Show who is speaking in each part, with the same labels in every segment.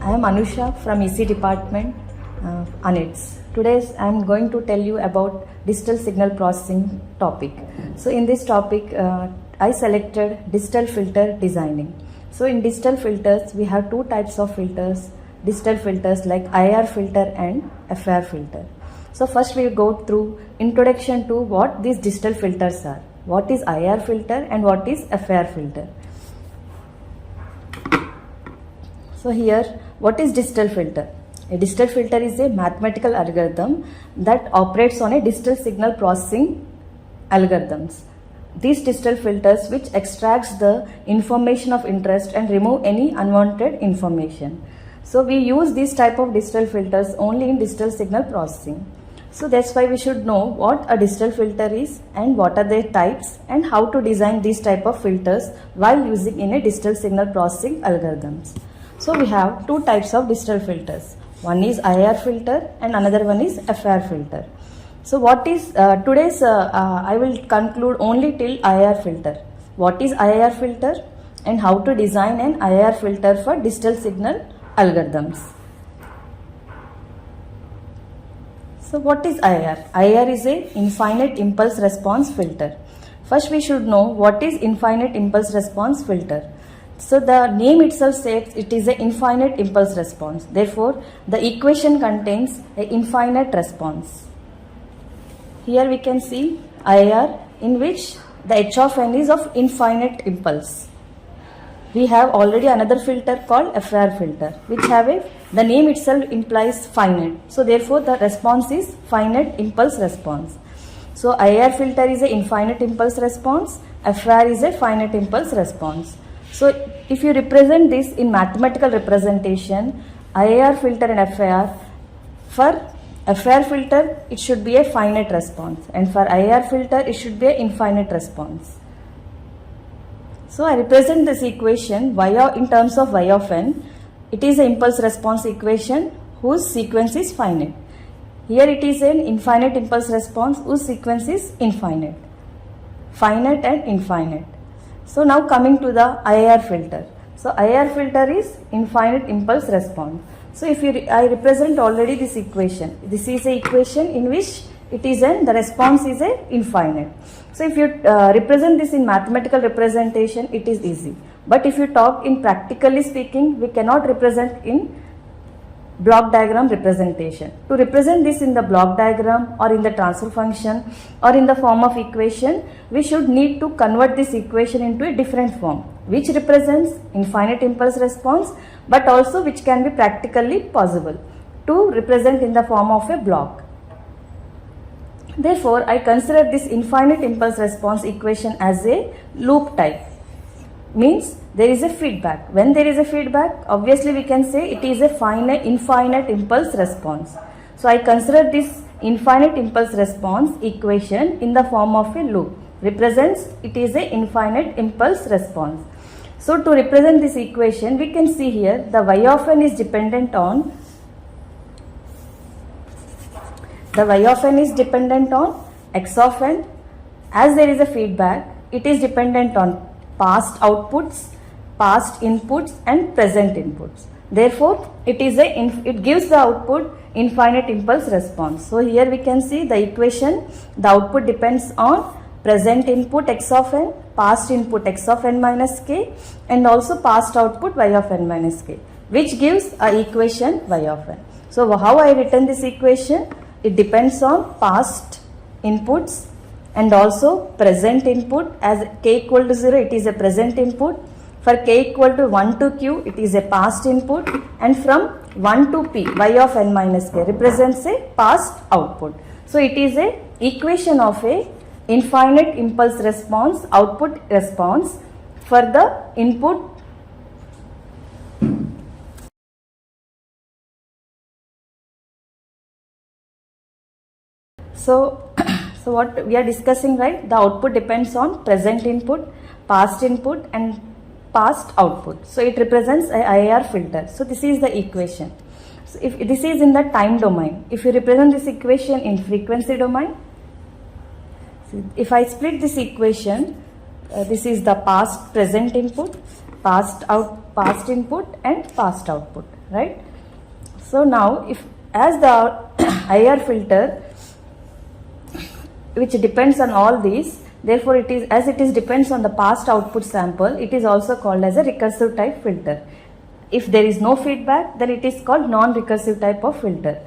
Speaker 1: I am Anusha from EC department, ANITS. Today I am going to tell you about digital signal processing topic. So in this topic, I selected digital filter designing. So in digital filters, we have two types of filters, digital filters like IR filter and FR filter. So first we will go through introduction to what these digital filters are. What is IR filter and what is FR filter? So here, what is digital filter? A digital filter is a mathematical algorithm that operates on a digital signal processing algorithms. These digital filters which extracts the information of interest and remove any unwanted information. So we use these type of digital filters only in digital signal processing. So that's why we should know what a digital filter is and what are their types and how to design these type of filters while using in a digital signal processing algorithms. So we have two types of digital filters. One is IR filter and another one is FR filter. So what is today's I will conclude only till IR filter. What is IR filter and how to design an IR filter for digital signal algorithms. So what is IR? IR is a infinite impulse response filter. First we should know what is infinite impulse response filter. So the name itself says it is an infinite impulse response. Therefore, the equation contains an infinite response. Here we can see IR in which the H of n is of infinite impulse. We have already another filter called FR filter which have the name itself implies finite. So therefore, the response is finite impulse response. So IR filter is an infinite impulse response, FR is a finite impulse response. So if you represent this in mathematical representation, IR filter and FR, for FR filter it should be a finite response and for IR filter it should be an infinite response. So I represent this equation in terms of y of n. It is an impulse response equation whose sequence is finite. Here it is an infinite impulse response whose sequence is infinite. Finite and infinite. So now coming to the IR filter. So IR filter is infinite impulse response. So if I represent already this equation. This is a equation in which it is the response is a infinite. So if you represent this in mathematical representation, it is easy. But if you talk in practically speaking, we cannot represent in block diagram representation. To represent this in the block diagram or in the transfer function or in the form of equation, we should need to convert this equation into a different form which represents infinite impulse response but also which can be practically possible to represent in the form of a block. Therefore, I consider this infinite impulse response equation as a loop type. Means there is a feedback. When there is a feedback, obviously we can say it is a infinite impulse response. So I consider this infinite impulse response equation in the form of a loop. Represents it is a infinite impulse response. So to represent this equation, we can see here the y of n is dependent on x of n. As there is a feedback, it is dependent on past outputs, past inputs and present inputs. Therefore, it gives the output infinite impulse response. So here we can see the equation, the output depends on present input x of n, past input x of n minus k and also past output y of n minus k, which gives a equation y of n. So how I written this equation? It depends on past inputs and also present input. As k equal to 0, it is a present input. For k equal to 1 to q, it is a past input, and from 1 to p, y of n minus k represents a past output. So it is a equation of a infinite impulse response, output response for the input. So what we are discussing, right? The output depends on present input, past input and past output. So it represents a IR filter. So this is the equation. So if this is in the time domain, if you represent this equation in frequency domain, if I split this equation, this is the present input, past input and past output. right? So now if as the IR filter which depends on all these, therefore it is as it is depends on the past output sample, it is also called as a recursive type filter. If there is no feedback, then it is called non-recursive type of filter.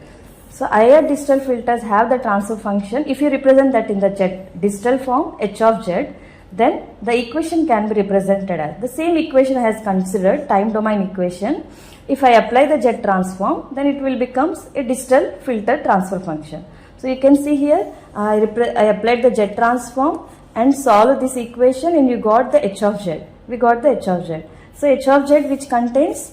Speaker 1: So IR digital filters have the transfer function. If you represent that in the digital form h of z, then the equation can be represented as the same equation I has considered time domain equation. If I apply the z transform, then it will becomes a digital filter transfer function. So you can see here I applied the z transform and solve this equation, and you got the h of z. We got the h of z. So h of z which contains,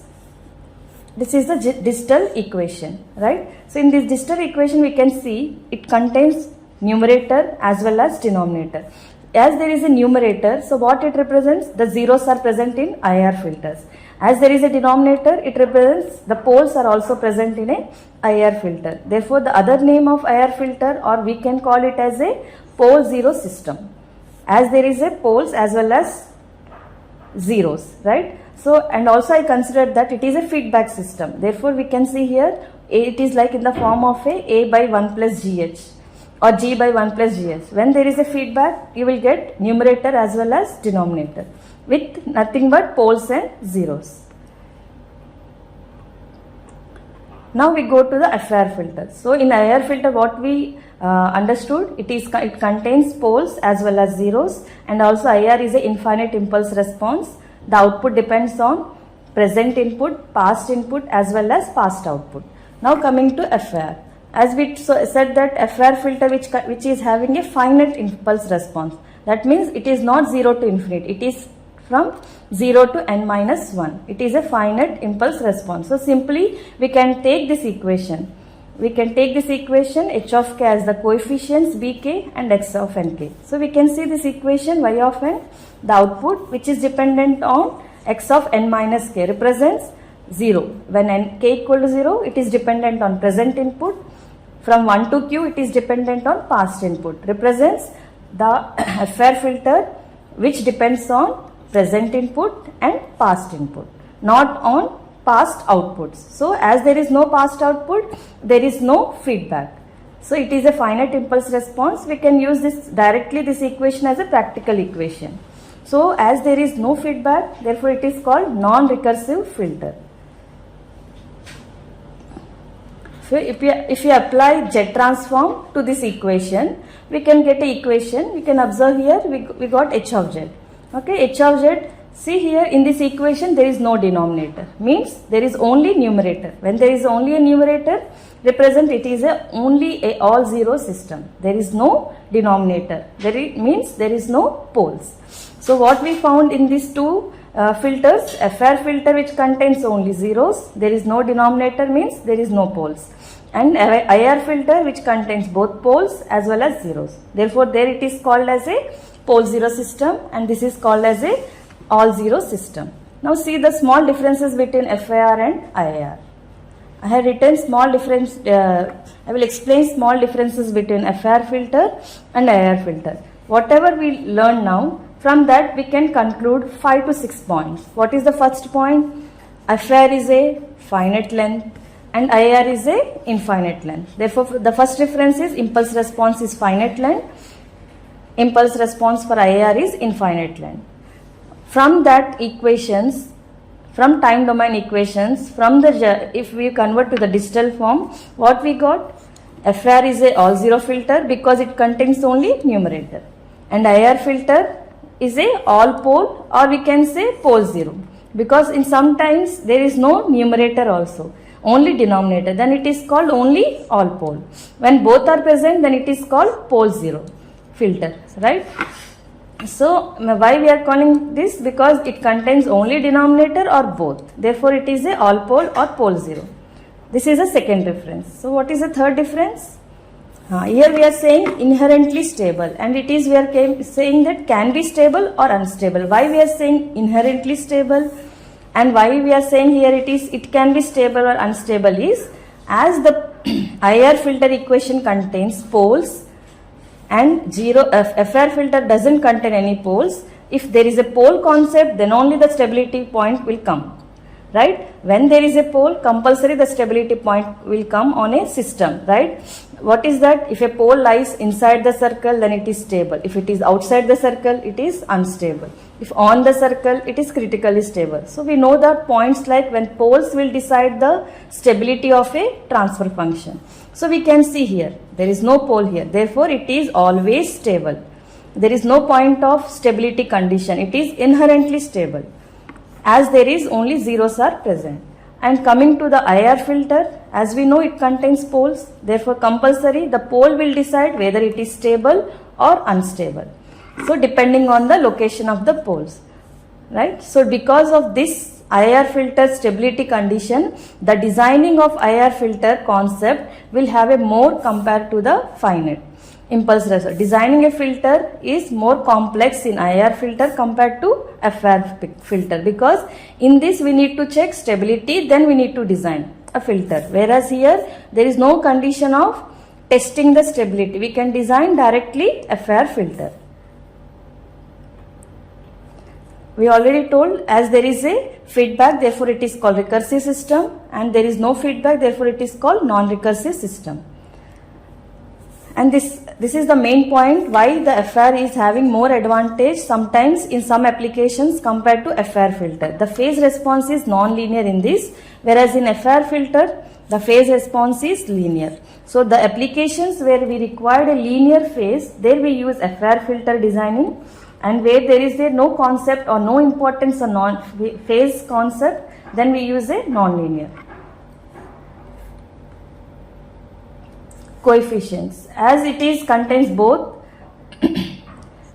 Speaker 1: this is the digital equation, right? So in this digital equation we can see it contains numerator as well as denominator. As there is a numerator, so what it represents? The zeros are present in IR filters. As there is a denominator, it represents the poles are also present in a IR filter. Therefore, the other name of IR filter, or we can call it as a pole zero system. As there is a poles as well as zeros, right? So, and also I considered that it is a feedback system. Therefore, we can see here it is like in the form of a by 1 plus gh or g by 1 plus gs. When there is a feedback, you will get numerator as well as denominator with nothing but poles and zeros. Now we go to the FIR filter. So in IR filter, what we understood, it contains poles as well as zeros, and also IR is a infinite impulse response. The output depends on present input, past input as well as past output. Now coming to FIR. As we said that FIR filter which is having a finite impulse response. That means it is not 0 to infinite. It is from 0 to n minus 1. It is a finite impulse response. So simply we can take this equation. We can take this equation h of k as the coefficients bk and x of nk. So we can see this equation y of n, the output which is dependent on x of n minus k represents 0. When n k equal to 0, it is dependent on present input. From 1 to q, it is dependent on past input. Represents the FIR filter which depends on present input and past input, not on past outputs. So as there is no past output, there is no feedback. So it is a finite impulse response. We can use this directly, this equation as a practical equation. So as there is no feedback, therefore it is called non-recursive filter. So if you apply Z transform to this equation, we can get an equation. We can observe here we got h of z. Okay, h of z. See here in this equation there is no denominator. Means there is only numerator. When there is only a numerator, represent it is only a all zero system. There is no denominator. Means there is no poles. So what we found in these two filters, FIR filter which contains only zeros, there is no denominator, means there is no poles, and IR filter which contains both poles as well as zeros. Therefore there it is called as a pole zero system, and this is called as a all zero system. Now see the small differences between FIR and IIR. I have written small difference, I will explain small differences between FIR filter and IIR filter. Whatever we learn now, from that we can conclude 5 to 6 points. What is the first point? FIR is a finite length and IIR is a infinite length. Therefore the first difference is impulse response is finite length, impulse response for IIR is infinite length. From that equations, from time domain equations, from the if we convert to the digital form, what we got? FIR is a all zero filter because it contains only numerator, and IIR filter is a all pole, or we can say pole zero, because in sometimes there is no numerator also, only denominator, then it is called only all pole. When both are present, then it is called pole zero filter, right? So why we are calling this? Because it contains only denominator or both, therefore it is a all pole or pole zero. This is a second difference. So what is the third difference? Here we are saying inherently stable, and it is we are saying that can be stable or unstable. Why we are saying inherently stable, and why we are saying here it can be stable or unstable is, as the IIR filter equation contains poles and FIR filter doesn't contain any poles. If there is a pole concept, then only the stability point will come, right? When there is a pole, compulsory the stability point will come on a system, right? What is that? If a pole lies inside the circle, then it is stable. If it is outside the circle, it is unstable. If on the circle, it is critically stable. So we know that points like when poles will decide the stability of a transfer function. So we can see here, there is no pole here. Therefore, it is always stable. There is no point of stability condition. It is inherently stable, as there is only zeros are present. And coming to the IR filter, as we know it contains poles, therefore compulsory the pole will decide whether it is stable or unstable. So depending on the location of the poles, right? So because of this IR filter stability condition, the designing of IR filter concept will have a more compared to the finite impulse response. Designing a filter is more complex in IR filter compared to FR filter, because in this we need to check stability, then we need to design a filter, whereas here there is no condition of testing the stability. We can design directly FR filter. We already told, as there is a feedback, therefore it is called recursive system, and there is no feedback, therefore it is called non-recursive system. And this is the main point why the FR is having more advantage sometimes in some applications compared to FR filter. The phase response is non-linear in this, whereas in FR filter the phase response is linear. So the applications where we required a linear phase, there we use FR filter designing, and where there is no concept or no importance on non-phase concept, then we use a non-linear. Coefficients, as it is contains both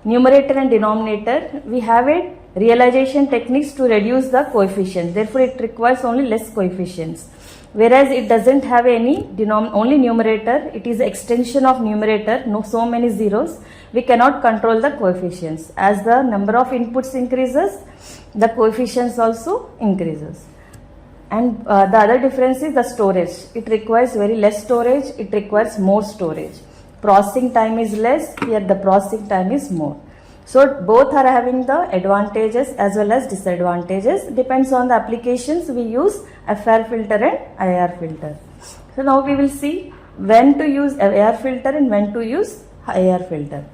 Speaker 1: numerator and denominator, we have a realization techniques to reduce the coefficients, therefore it requires only less coefficients, whereas it doesn't have any only numerator, it is extension of numerator, no so many zeros, we cannot control the coefficients. As the number of inputs increases, the coefficients also increases. And the other difference is the storage. It requires very less storage, it requires more storage. Processing time is less, here the processing time is more. So both are having the advantages as well as disadvantages. Depends on the applications we use FR filter and IR filter. So now we will see when to use IR filter and when to use IR filter.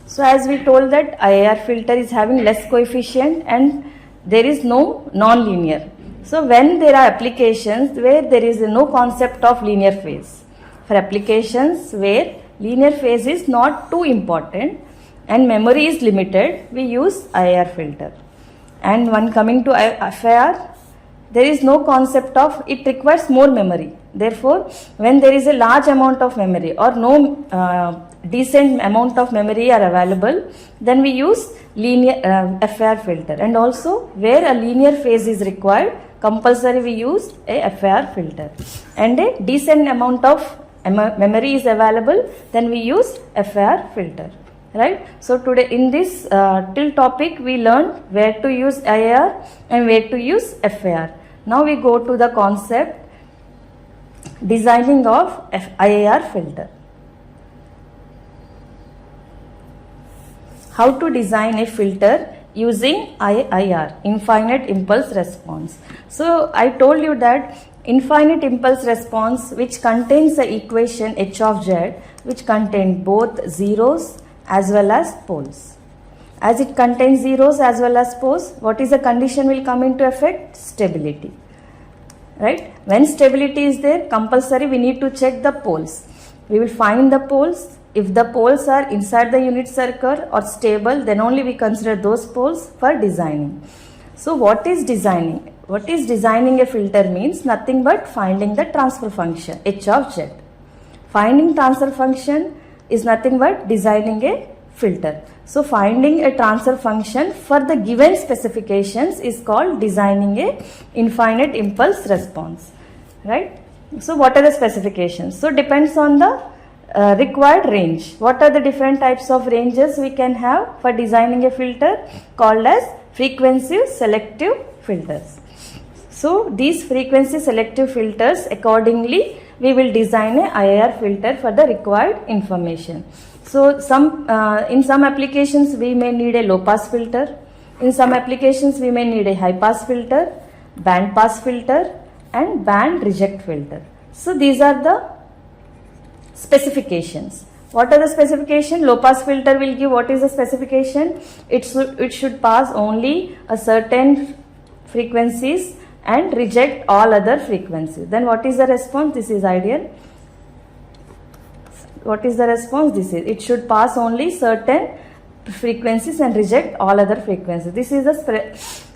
Speaker 1: So as we told that IR filter is having less coefficient and there is no non-linear. So when there are applications where there is no concept of linear phase, for applications where linear phase is not too important and memory is limited, we use IR filter. And when coming to FIR, there is no concept of, it requires more memory. Therefore, when there is a large amount of memory or no decent amount of memory are available, then we use linear FIR filter. And also where a linear phase is required, compulsory we use a FIR filter. And a decent amount of memory is available, then we use FIR filter. Right? So today in this till topic we learned where to use IR and where to use FIR. Now we go to the concept designing of IR filter. How to design a filter using IR, infinite impulse response. So I told you that infinite impulse response, which contains the equation h of z, which contains both zeros as well as poles. As it contains zeros as well as poles, what is the condition will come into effect? Stability. Right? When stability is there, compulsory we need to check the poles. We will find the poles. If the poles are inside the unit circle or stable, then only we consider those poles for designing. So what is designing? What is designing a filter means nothing but finding the transfer function h of z. Finding transfer function is nothing but designing a filter. So finding a transfer function for the given specifications is called designing a infinite impulse response. Right? So what are the specifications? So depends on the required range. What are the different types of ranges we can have for designing a filter? Called as frequency selective filters. So these frequency selective filters, accordingly we will design a IR filter for the required information. So in some applications we may need a low pass filter, in some applications we may need a high pass filter, band pass filter and band reject filter. So these are the specifications. What are the specification? Low pass filter will give what is the specification? It should pass only a certain frequencies and reject all other frequencies. Then what is the response? This is ideal. What is the response? This is, it should pass only certain frequencies and reject all other frequencies. This is the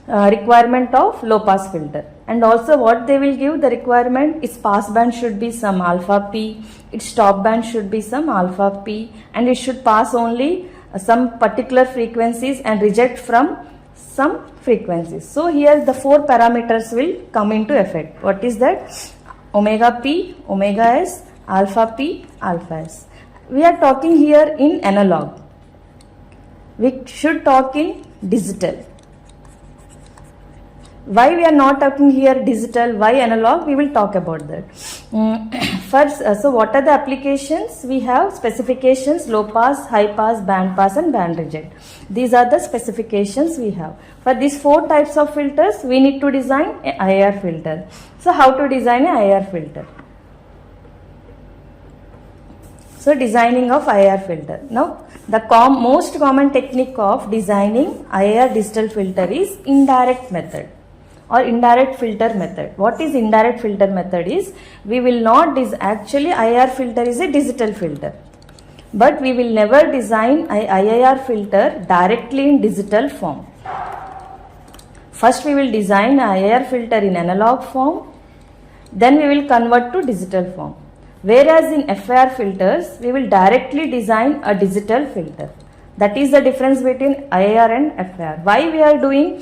Speaker 1: requirement of low pass filter. And also what they will give, the requirement is pass band should be some alpha p, its stop band should be some alpha p, and it should pass only some particular frequencies and reject from some frequencies. So here the 4 parameters will come into effect. What is that? Omega p, omega s, alpha p, alpha s. We are talking here in analog. We should talk in digital. Why we are not talking here digital, why analog? We will talk about that. First, so what are the applications? We have specifications, low pass, high pass, band pass and band reject. These are the specifications we have. For these 4 types of filters, we need to design a IIR filter. So how to design a IIR filter? So designing of IIR filter. Now the most common technique of designing IIR digital filter is indirect method or indirect filter method. What is indirect filter method is, we will not actually IIR filter is a digital filter, but we will never design a IIR filter directly in digital form. First we will design a IIR filter in analog form, then we will convert to digital form. Whereas in FIR filters, we will directly design a digital filter. That is the difference between IIR and FIR. Why we are doing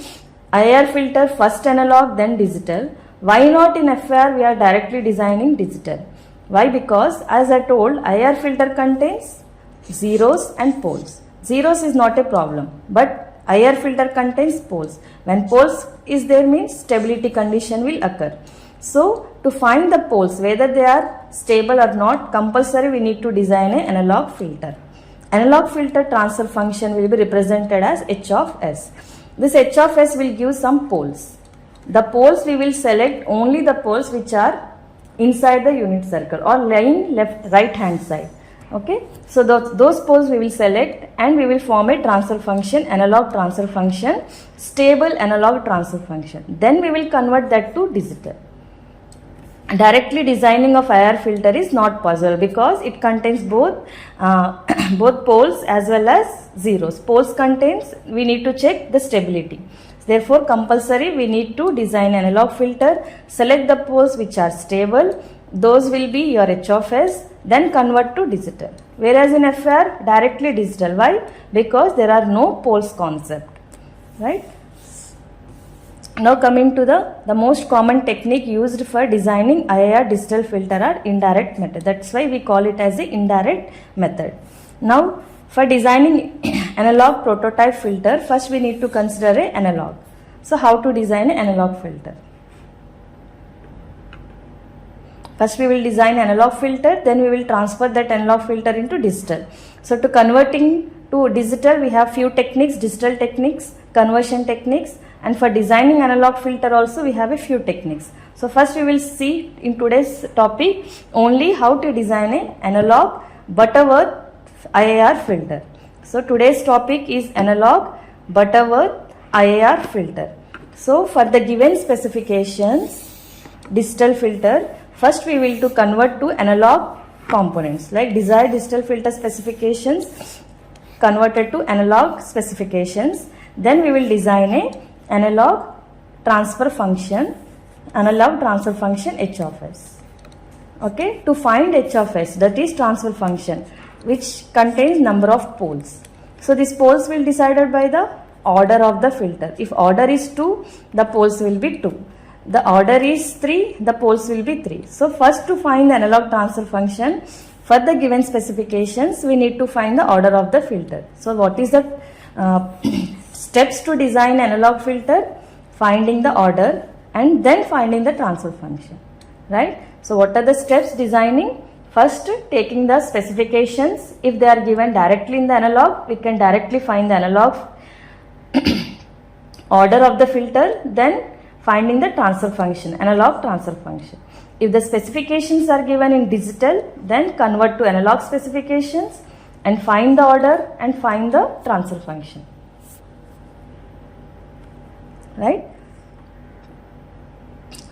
Speaker 1: IIR filter first analog then digital? Why not in FIR we are directly designing digital? Why? Because as I told, IIR filter contains zeros and poles. Zeros is not a problem, but IIR filter contains poles. When poles is there means stability condition will occur. So to find the poles, whether they are stable or not, compulsory we need to design an analog filter. Analog filter transfer function will be represented as H of S. This H of S will give some poles. The poles we will select only the poles which are inside the unit circle or lying right hand side. Okay, so those poles we will select and we will form a transfer function, analog transfer function, stable analog transfer function. Then we will convert that to digital. Directly designing of IIR filter is not possible because it contains both poles as well as zeros. Poles contains, we need to check the stability. Therefore, compulsory we need to design analog filter, select the poles which are stable, those will be your H of S, then convert to digital. Whereas in FIR, directly digital. Why? Because there are no poles concept, right? Now coming to the most common technique used for designing IIR digital filter are indirect method. That's why we call it as the indirect method. Now for designing analog prototype filter, first we need to consider an analog. So how to design an analog filter? First we will design analog filter, then we will transfer that analog filter into digital. So to converting to digital, we have few techniques, digital techniques, conversion techniques, and for designing analog filter also we have a few techniques. So first we will see in today's topic only how to design an analog Butterworth IIR filter. So today's topic is analog Butterworth IIR filter. So for the given specifications, digital filter, first we will to convert to analog components like desired digital filter specifications converted to analog specifications. Then we will design a analog transfer function H of S. Okay, to find H of S, that is transfer function which contains number of poles. So these poles will be decided by the order of the filter. If order is 2, the poles will be 2. The order is 3, the poles will be 3. So first to find the analog transfer function, for the given specifications, we need to find the order of the filter. So what is the steps to design analog filter? Finding the order and then finding the transfer function, right? So what are the steps designing? First, taking the specifications. If they are given directly in the analog, we can directly find the analog order of the filter. Then finding the transfer function, analog transfer function. If the specifications are given in digital, then convert to analog specifications and find the order and find the transfer function. Right?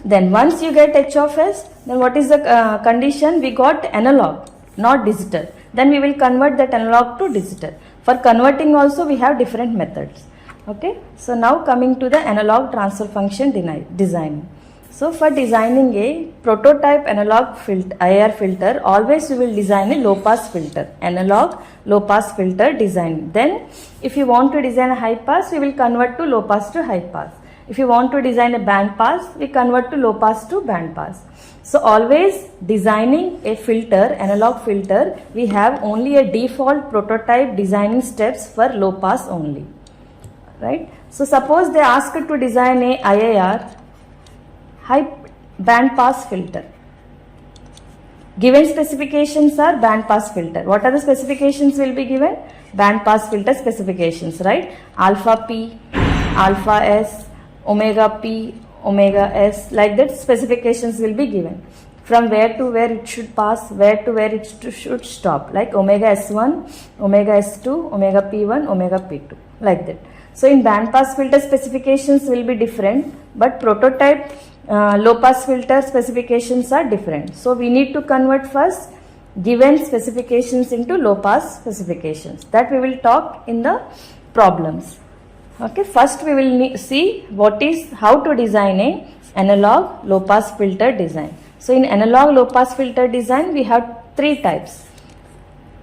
Speaker 1: Then once you get H of S, then what is the condition? We got analog, not digital. Then we will convert that analog to digital. For converting also we have different methods. Okay. So now coming to the analog transfer function design. So for designing a prototype analog IR filter, always we will design a low pass filter, analog low pass filter design. Then if you want to design a high pass, we will convert to low pass to high pass. If you want to design a band pass, we convert to low pass to band pass. So always designing a filter, analog filter, we have only a default prototype designing steps for low pass only. Right? So suppose they ask to design a IIR, high band pass filter. Given specifications are band pass filter. What are the specifications will be given? Band pass filter specifications, right? Alpha P, alpha S, omega P, omega S, like that specifications will be given. From where to where it should pass, where to where it should stop, like omega S1, omega S2, omega P1, omega P2, like that. So in band pass filter specifications will be different, but prototype low pass filter specifications are different. So we need to convert first given specifications into low pass specifications. That we will talk in the problems. Okay, first we will see how to design a analog low pass filter design. So in analog low pass filter design we have 3 types,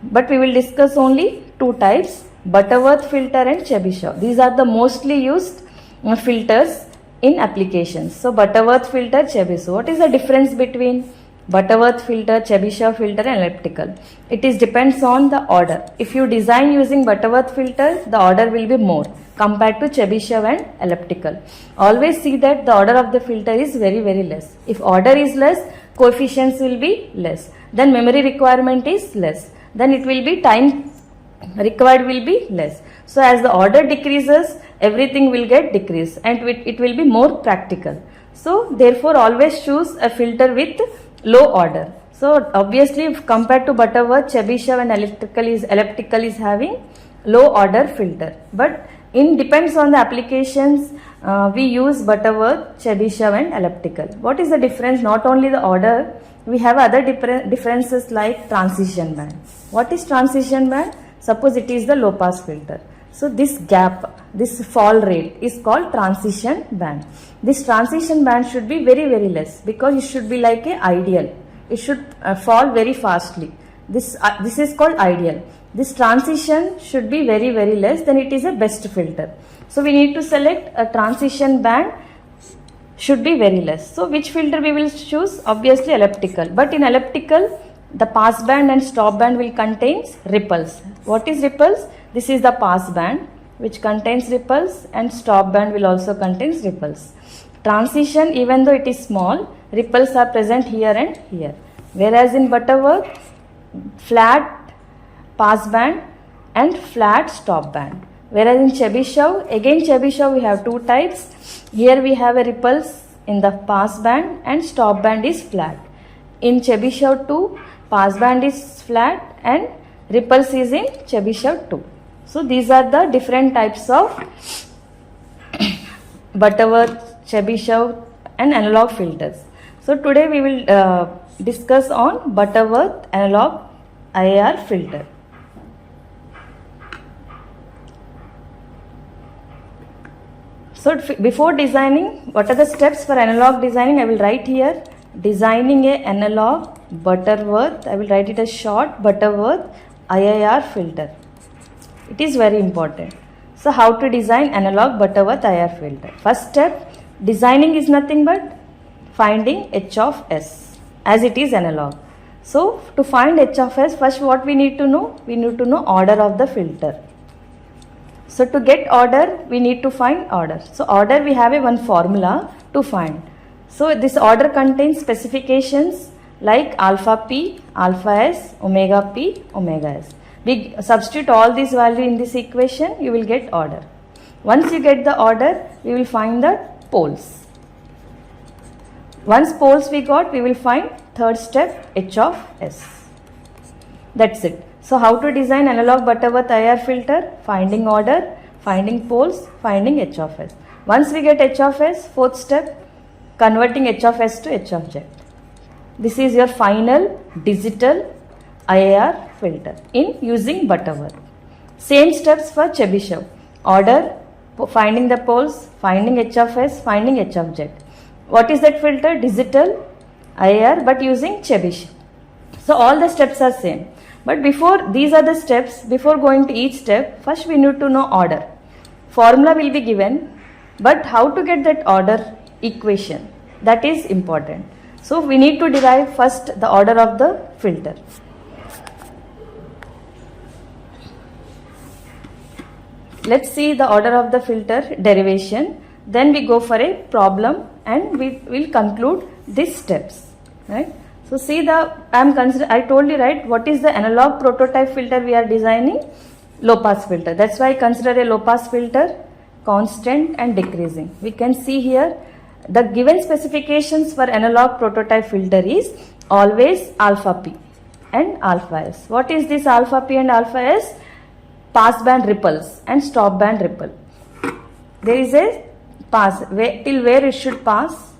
Speaker 1: but we will discuss only 2 types, Butterworth filter and Chebyshev. These are the mostly used filters in applications. So Butterworth filter, Chebyshev. What is the difference between Butterworth filter, Chebyshev filter and elliptical? It is depends on the order. If you design using Butterworth filter, the order will be more compared to Chebyshev and elliptical. Always see that the order of the filter is very less. If order is less, coefficients will be less. Then memory requirement is less. Then it will be time required will be less. So as the order decreases, everything will get decreased and it will be more practical. So therefore always choose a filter with low order. So obviously if compared to Butterworth, Chebyshev and elliptical is having low order filter. But in depends on the applications, we use Butterworth, Chebyshev and elliptical. What is the difference? Not only the order, we have other differences like transition band. What is transition band? Suppose it is the low pass filter. So this gap, this fall rate is called transition band. This transition band should be very less because it should be like a ideal. It should fall very fastly. This is called ideal. This transition should be very less, then it is a best filter. So we need to select a transition band should be very less. So which filter we will choose? Obviously elliptical. But in elliptical, the pass band and stop band will contain ripples. What is ripples? This is the pass band which contains ripples and stop band will also contain ripples. Transition, even though it is small, ripples are present here and here. Whereas in Butterworth, flat pass band and flat stop band. Whereas in Chebyshev, again Chebyshev we have 2 types. Here we have a ripples in the pass band and stop band is flat. In Chebyshev 2, pass band is flat and ripples is in Chebyshev 2. So these are the different types of Butterworth, Chebyshev and analog filters. So today we will discuss on Butterworth analog IIR filter. So before designing, what are the steps for analog designing? I will write here. Designing a analog Butterworth, I will write it as short, Butterworth IIR filter. It is very important. So how to design analog Butterworth IIR filter? First step, designing is nothing but finding H of S as it is analog. So to find H of S, first what we need to know? We need to know order of the filter. So to get order, we need to find order. So order, we have one formula to find. So this order contains specifications like alpha P, alpha S, omega P, omega S. We substitute all these values in this equation, you will get order. Once you get the order, we will find the poles. Once poles we got, we will find third step H of S. That's it. So how to design analog Butterworth IR filter? Finding order, finding poles, finding H of S. Once we get H of S, fourth step, converting H of S to H of Z. This is your final digital IR filter in using Butterworth. Same steps for Chebyshev. Order, finding the poles, finding H of S, finding H of Z. What is that filter? Digital IR but using Chebyshev. So all the steps are same. But before these are the steps, before going to each step, first we need to know order. Formula will be given, but how to get that order equation, that is important. So we need to derive first the order of the filter. Let's see the order of the filter derivation. Then we go for a problem and we will conclude these steps, right? So see I told you, right, what is the analog prototype filter we are designing? Low pass filter. That's why I consider a low pass filter constant and decreasing. We can see here the given specifications for analog prototype filter is always alpha P and alpha S. What is this alpha P and alpha S? Pass band ripples and stop band ripple. There is a pass till where it should pass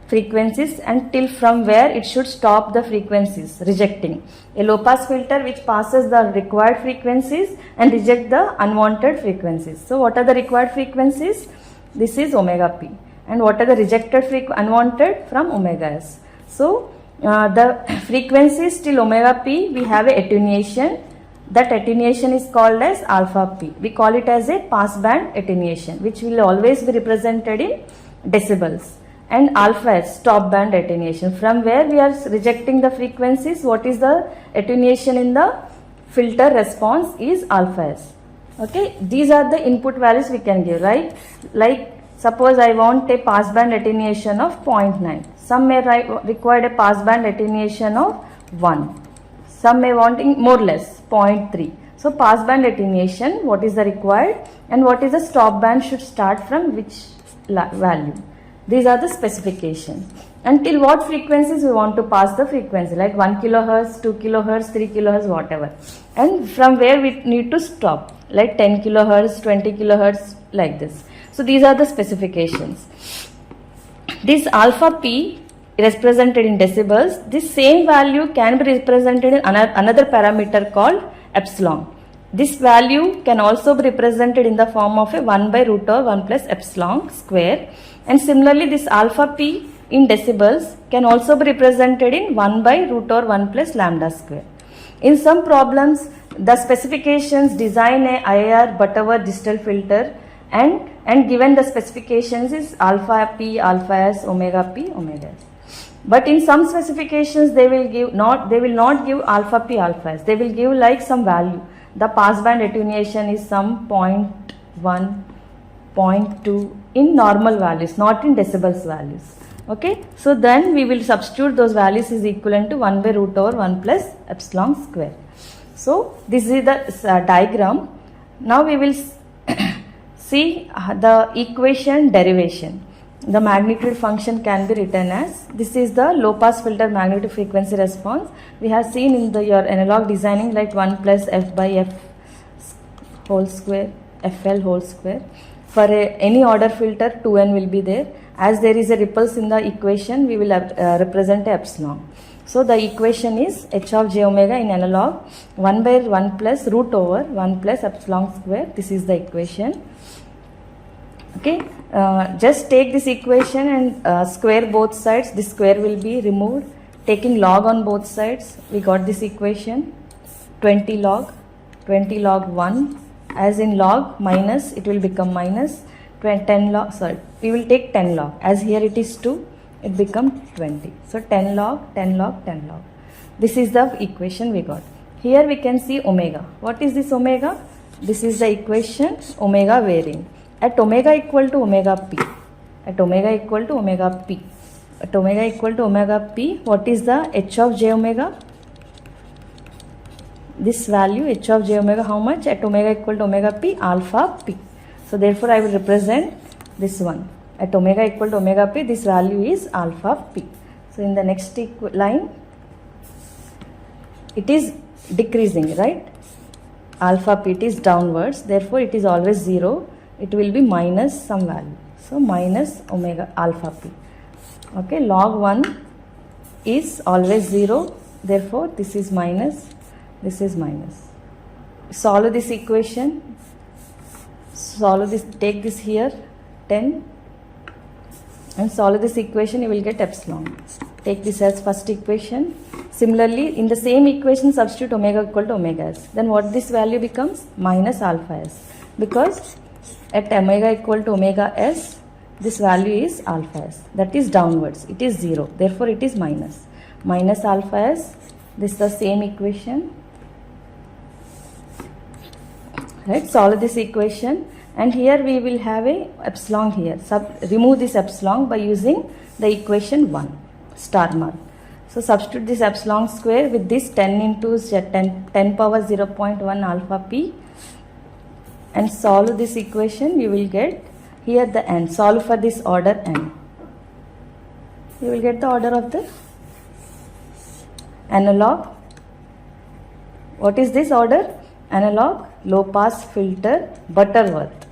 Speaker 1: frequencies and till from where it should stop the frequencies, rejecting. A low pass filter which passes the required frequencies and reject the unwanted frequencies. So what are the required frequencies? This is omega P. And what are the rejected unwanted? From omega S. So the frequencies till omega P, we have a attenuation. That attenuation is called as alpha P. We call it as a pass band attenuation, which will always be represented in decibels. And alpha S, stop band attenuation. From where we are rejecting the frequencies, what is the attenuation in the filter response is alpha S. Okay, these are the input values we can give, right? Like suppose I want a pass band attenuation of 0.9. Some may require a pass band attenuation of 1. Some may wanting more or less 0.3. So pass band attenuation, what is the required, and what is the stop band should start from which value. These are the specifications. Until what frequencies we want to pass the frequency, like 1 kilohertz, 2 kilohertz, 3 kilohertz, whatever. And from where we need to stop, like 10 kilohertz, 20 kilohertz, like this. So these are the specifications. This alpha P represented in decibels, this same value can be represented in another parameter called epsilon. This value can also be represented in the form of a 1 by root over 1 plus epsilon square. And similarly, this alpha P in decibels can also be represented in 1 by root over 1 plus lambda square. In some problems, the specifications design a IR Butterworth digital filter and given the specifications is alpha P, alpha S, omega P, omega S. But in some specifications they will not give alpha P, alpha S. They will give like some value. The pass band attenuation is some 0.1, 0.2 in normal values, not in decibels values. Okay, so then we will substitute those values is equivalent to 1 by root over 1 plus epsilon square. So this is the diagram. Now we will see the equation derivation. The magnitude function can be written as, this is the low pass filter magnitude frequency response. We have seen in your analog designing like 1 plus f by f whole square, fl whole square. For any order filter 2n will be there. As there is a ripples in the equation, we will represent a epsilon. So the equation is h of j omega in analog 1 by 1 plus root over 1 plus epsilon square. This is the equation. Okay, just take this equation and square both sides. This square will be removed. Taking log on both sides, we got this equation 20 log 1. As in log minus, it will become minus 10 log. Sorry, we will take 10 log. As here it is 2, it become 20. So 10 log, 10 log, 10 log. This is the equation we got. Here we can see omega. What is this omega? This is the equation omega varying. At omega equal to omega p. At omega equal to omega p. At omega equal to omega p, what is the h of j omega? This value h of j omega, how much? At omega equal to omega p, alpha p. So therefore I will represent this one At omega equal to omega p, this value is alpha p. So in the next line, it is decreasing, right? Alpha p, it is downwards, therefore it is always 0. It will be minus some value. So minus omega alpha p. Okay, log 1 is always 0, therefore this is minus, this is minus. Solve this equation. Solve this, take this here 10 and solve this equation, you will get epsilon. Take this as first equation. Similarly, in the same equation substitute omega equal to omega s. Then what this value becomes? Minus alpha s. Because at omega equal to omega s, this value is alpha s. That is downwards. It is 0. Therefore, it is minus. Minus alpha s. This is the same equation. Right? Solve this equation. And here we will have a epsilon here. Remove this epsilon by using the equation 1. Star mark. So substitute this epsilon square with this 10 into 10 power 0.1 alpha p and solve this equation. You will get here the n. Solve for this order n. You will get the order of the analog. What is this order? Analog low pass filter Butterworth.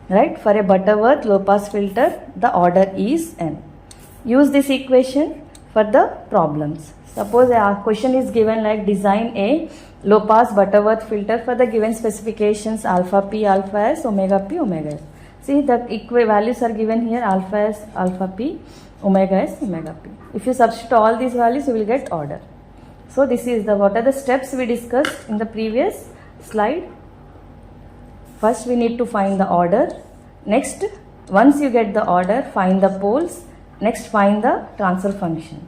Speaker 1: Right? For a Butterworth low pass filter, the order is n. Use this equation for the problems. Suppose a question is given like design a low pass Butterworth filter for the given specifications alpha p, alpha s, omega p, omega s. See, the values are given here, alpha s, alpha p, omega s, omega p. If you substitute all these values, you will get order. So this is what are the steps we discussed in the previous slide. First we need to find the order. Next, once you get the order, find the poles. Next, find the transfer function.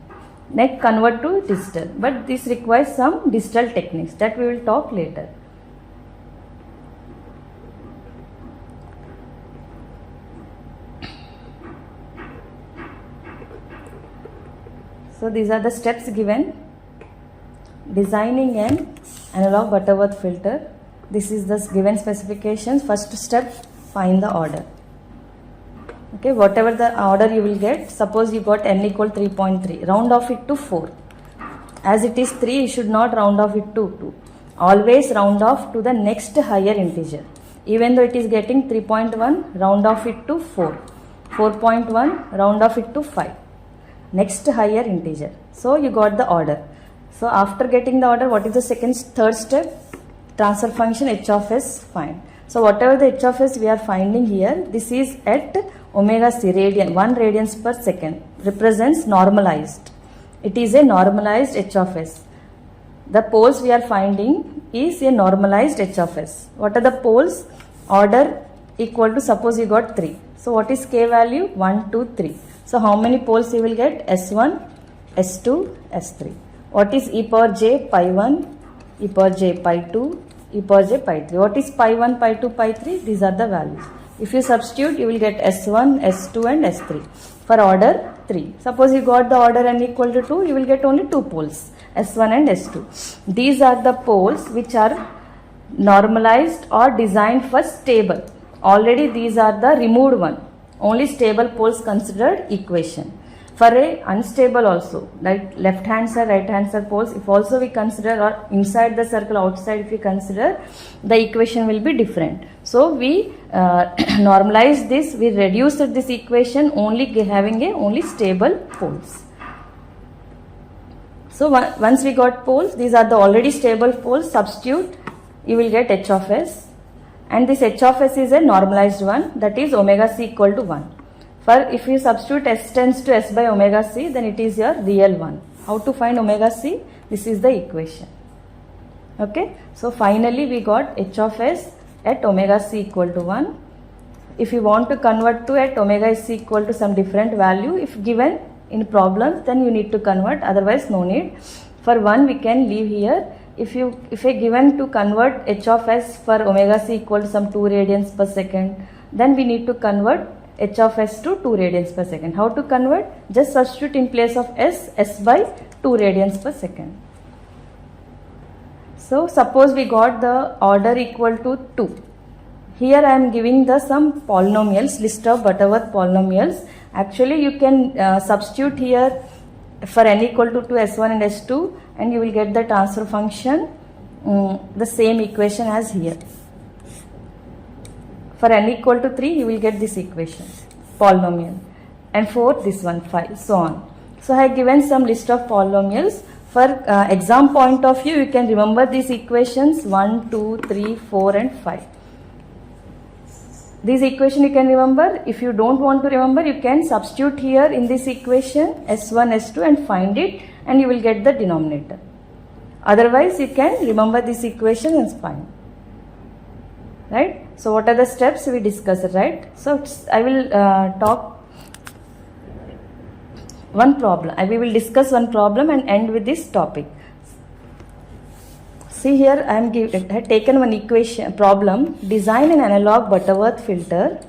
Speaker 1: Next, convert to digital. But this requires some digital techniques that we will talk later. So these are the steps given. Designing an analog Butterworth filter. This is the given specifications. First step, find the order. Okay, whatever the order you will get, suppose you got n equal 3.3, round off it to 4. As it is 3, you should not round off it to 2. Always round off to the next higher integer. Even though it is getting 3.1, round off it to 4. 4.1, round off it to 5. Next higher integer. So you got the order. So after getting the order, what is the third step? Transfer function h of s find. So whatever the h of s we are finding here, this is at omega c radian, 1 radians per second, represents normalized. It is a normalized h of s. The poles we are finding is a normalized h of s. What are the poles? Order equal to, suppose you got 3. So what is k value? 1, 2, 3. So how many poles you will get? S1, S2, S3. What is e power j? Pi 1, e power j pi 2, e power j pi 3. What is pi 1, pi 2, pi 3? These are the values. If you substitute, you will get S1, S2 and S3 for order 3. Suppose you got the order n equal to 2, you will get only 2 poles, S1 and S2. These are the poles which are normalized or designed for stable. Already these are the removed one. Only stable poles considered equation. For a unstable also, like left hand side, right hand side poles, if also we consider, or inside the circle, outside if we consider, the equation will be different. So we normalize this, we reduce this equation only having a only stable poles. So once we got poles, these are the already stable poles, substitute, you will get h of s, and this h of s is a normalized one, that is omega c equal to 1. For if you substitute s tends to s by omega c, then it is your real one. How to find omega c? This is the equation. Okay. So finally we got h of s at omega c equal to 1. If you want to convert to at omega c equal to some different value, if given in problems, then you need to convert, otherwise no need. For 1 we can leave here. If a given to convert h of s for omega c equal to some 2 radians per second, then we need to convert h of s to 2 radians per second. How to convert? Just substitute in place of s by 2 radians per second. So suppose we got the order equal to 2. here I am giving the some polynomials, list of Butterworth polynomials. Actually you can substitute here for n equal to S1 and S2 and you will get the transfer function, the same equation as here. For n equal to 3 you will get this equation, polynomial, and 4 this one, 5, so on. So I have given some list of polynomials. For exam point of view, you can remember these equations 1, 2, 3, 4 and 5. These equation you can remember. If you don't want to remember, you can substitute here in this equation S1, S2 and find it and you will get the denominator. Otherwise, you can remember this equation and find. Right? So, what are the steps we discussed, right? So, I will talk one problem. We will discuss one problem and end with this topic. See here, I have taken one equation problem. Design an analog Butterworth filter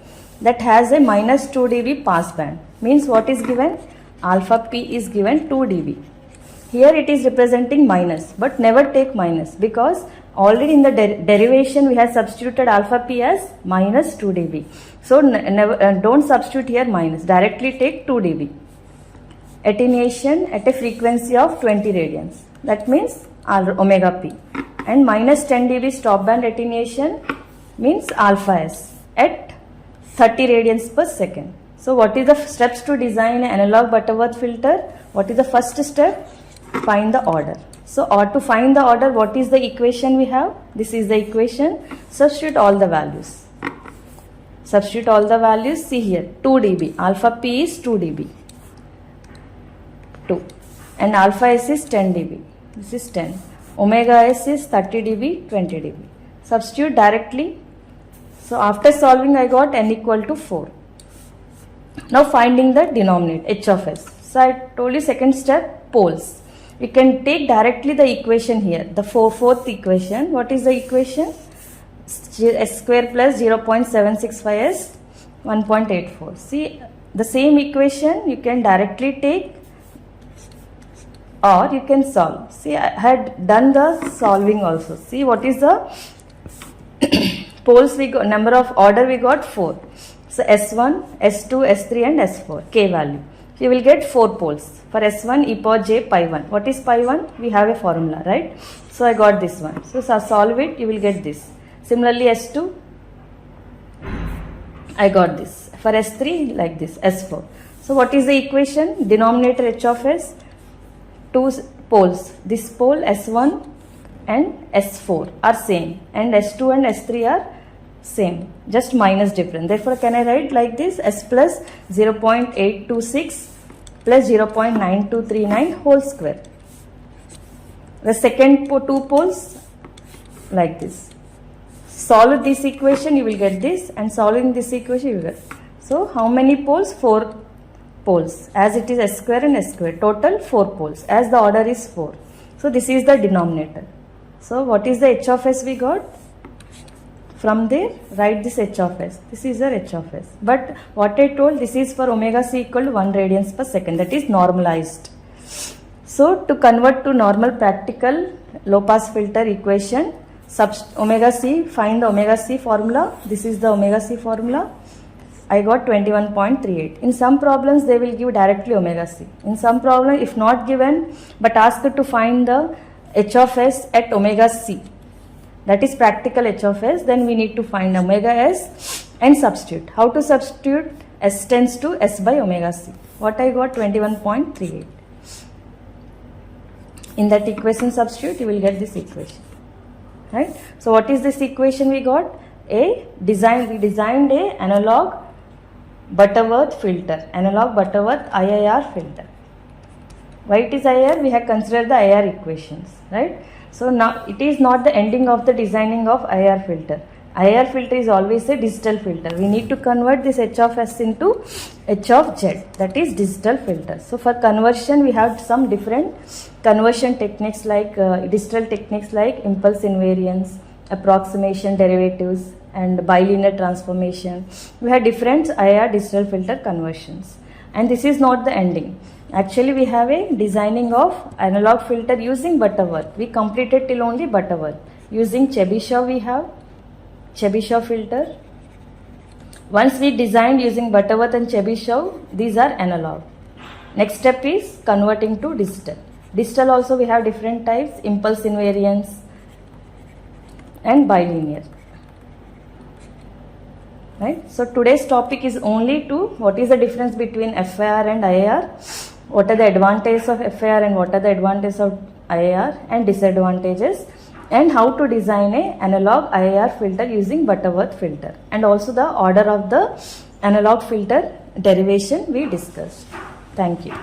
Speaker 1: that has a minus 2 dB passband. Means what is given? Alpha p is given 2 dB. Here it is representing minus, but never take minus because already in the derivation we have substituted alpha p as minus 2 dB. So never don't substitute here minus. Directly take 2 dB. Attenuation at a frequency of 20 radians. That means omega p. And minus 10 dB stop band attenuation means alpha s at 30 radians per second. So what is the steps to design an analog Butterworth filter? What is the first step? Find the order. So or to find the order, what is the equation we have? This is the equation. Substitute all the values. Substitute all the values. See here 2 dB. Alpha p is 2 dB. 2. And alpha s is 10 dB. This is 10. Omega s is 30 dB, 20 dB. Substitute directly. So after solving I got n equal to 4. Now finding the denominator h of s. So I told you second step, poles. We can take directly the equation here. The fourth equation. What is the equation? S square plus 0.765s 1.84. See the same equation you can directly take or you can solve. See, I had done the solving also. See what is the poles we got, number of order we got 4. So S1, S2, S3 and S4, K value. You will get 4 poles. For S1, e power j pi 1. What is pi 1? We have a formula, right? So I got this one. So solve it, you will get this. Similarly S2, I got this. For S3, like this, S4. So what is the equation? Denominator h of s. 2 poles, this pole S1 and S4 are same and S2 and S3 are same, just minus difference. Therefore, can I write like this? S plus 0.826 plus 0.9239 whole square. The second 2 poles like this. Solve this equation, you will get this, and solving this equation you will get. So, how many poles? 4 poles, as it is s square and s square, total 4 poles, as the order is 4. So this is the denominator. So what is the h of s we got? From there, write this h of s. This is the h of s. But what I told, this is for omega c equal to 1 radians per second, that is normalized. So to convert to normal practical low pass filter equation, omega c, find the omega c formula. This is the omega c formula. I got 21.38. In some problems, they will give directly omega c. In some problems, if not given, but asked to find the h of s at omega c, that is practical h of s, then we need to find omega s and substitute. How to substitute? S tends to s by omega c. What I got? 21.38. In that equation substitute, you will get this equation. Right? So what is this equation we got? We designed a analog Butterworth filter, analog Butterworth IIR filter. Why it is IIR? We have considered the IIR equations, right? So now it is not the ending of the designing of IIR filter. IIR filter is always a digital filter. We need to convert this h of s into h of z, that is digital filter. So for conversion, we have some different conversion techniques like digital techniques like impulse invariance, approximation derivatives, and bilinear transformation. We have different IIR digital filter conversions, and this is not the ending. Actually, we have a designing of analog filter using Butterworth. We completed till only Butterworth. Using Chebyshev we have, Chebyshev filter. Once we designed using Butterworth and Chebyshev, these are analog. Next step is converting to digital. Digital also we have different types, impulse invariance and bilinear. Right? So today's topic is only to what is the difference between FIR and IIR, what are the advantages of FIR and what are the advantages of IIR and disadvantages, and how to design a analog IIR filter using Butterworth filter, and also the order of the analog filter derivation we discussed. Thank you.